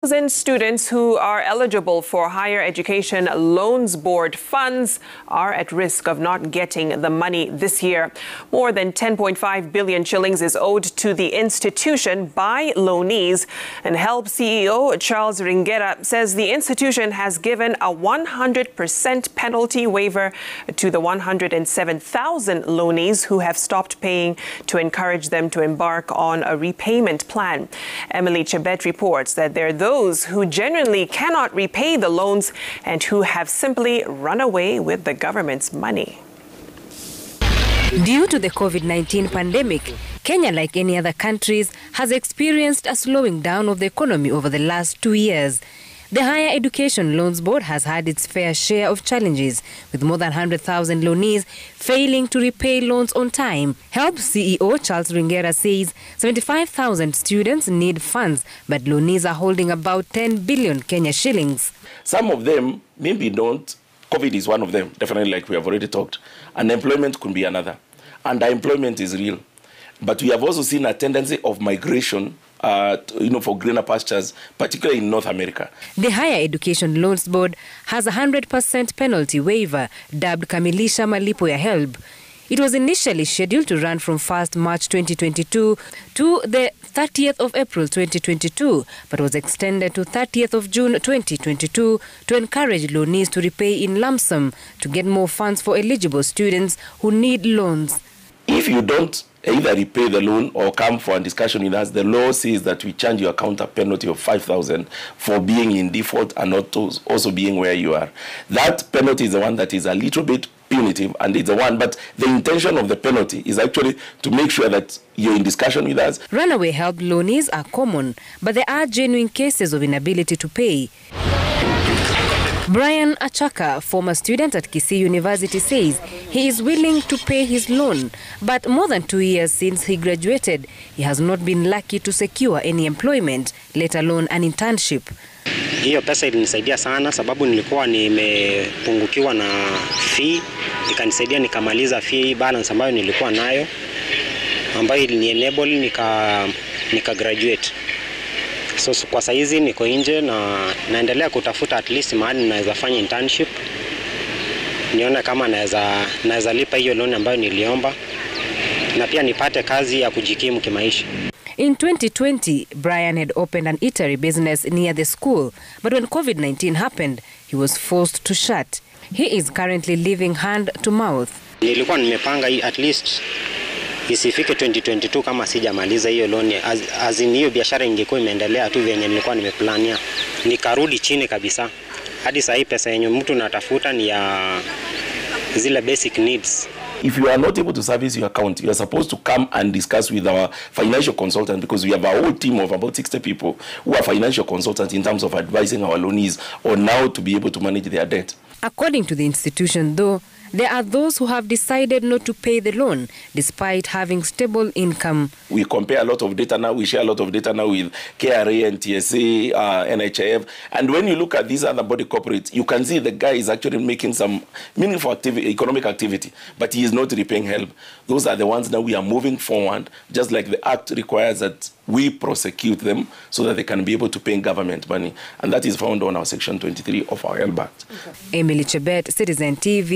Students who are eligible for higher education loans board funds are at risk of not getting the money this year. More than 10.5 billion shillings is owed to the institution by loanees. And HELB CEO Charles Ringera says the institution has given a 100% penalty waiver to the 107,000 loanees who have stopped paying to encourage them to embark on a repayment plan. Emily Chebet reports that there are those who genuinely cannot repay the loans and who have simply run away with the government's money. Due to the COVID-19 pandemic, Kenya, like any other countries, has experienced a slowing down of the economy over the last 2 years. The Higher Education Loans Board has had its fair share of challenges, with more than 100,000 loanees failing to repay loans on time. HELB CEO Charles Ringera says 75,000 students need funds, but loanees are holding about 10 billion Kenya shillings. Some of them maybe don't. COVID is one of them, definitely, like we have already talked. Unemployment could be another. Underemployment is real. But we have also seen a tendency of migration for greener pastures, particularly in North America. The Higher Education Loans Board has a 100% penalty waiver, dubbed Kamilisha Malipo ya HELB. It was initially scheduled to run from 1st March 2022 to the 30th of April 2022, but was extended to 30th of June 2022 to encourage loanees to repay in lump sum to get more funds for eligible students who need loans. If you don't either repay the loan or come for a discussion with us, the law says that we charge your account a penalty of 5,000 for being in default and not also being where you are. That penalty is the one that is a little bit punitive, and it's the one, but the intention of the penalty is actually to make sure that you're in discussion with us. Runaway HELB loanees are common, but there are genuine cases of inability to pay. Brian Achaka, former student at Kisii University, says he is willing to pay his loan, but more than 2 years since he graduated, he has not been lucky to secure any employment, let alone an internship. Hiyo pesa ilinisaidia sana sababu nilikuwa nimepungukiwa na fee, ikanisaidia nikamaliza fee balance ambayo nilikuwa nayo, ambayo ilini-enable nika graduate. So kwa saizi niko nje na naendelea kutafuta at least mahali naweza fanya internship. Nione kama naweza lipa hiyo loan ambayo niliomba na pia nipate kazi ya kujikimu kimaisha. In 2020, Brian had opened an eatery business near the school, but when COVID-19 happened, he was forced to shut. He is currently living hand to mouth. Nilikuwa nimepanga at least isifike 2022 kama sijamaliza hiyo loan, azini hiyo biashara ingekuwa imeendelea tu venye nilikuwa nimeplania. Nikarudi chini kabisa. Hadi sasa hii pesa yenye mtu natafuta ni ya zile basic needs. If you are not able to service your account, you are supposed to come and discuss with our financial consultant, because we have a whole team of about 60 people who are financial consultants in terms of advising our loanees on how to be able to manage their debt. According to the institution, though, there are those who have decided not to pay the loan despite having stable income. We compare a lot of data now, we share a lot of data now with KRA and TSA, NHIF. And when you look at these other body corporates, you can see the guy is actually making some meaningful economic activity, but he is not repaying HELB. Those are the ones that we are moving forward, just like the Act requires that we prosecute them so that they can be able to pay government money. And that is found on our Section 23 of our HELB Act. Emily Chebet, Citizen TV.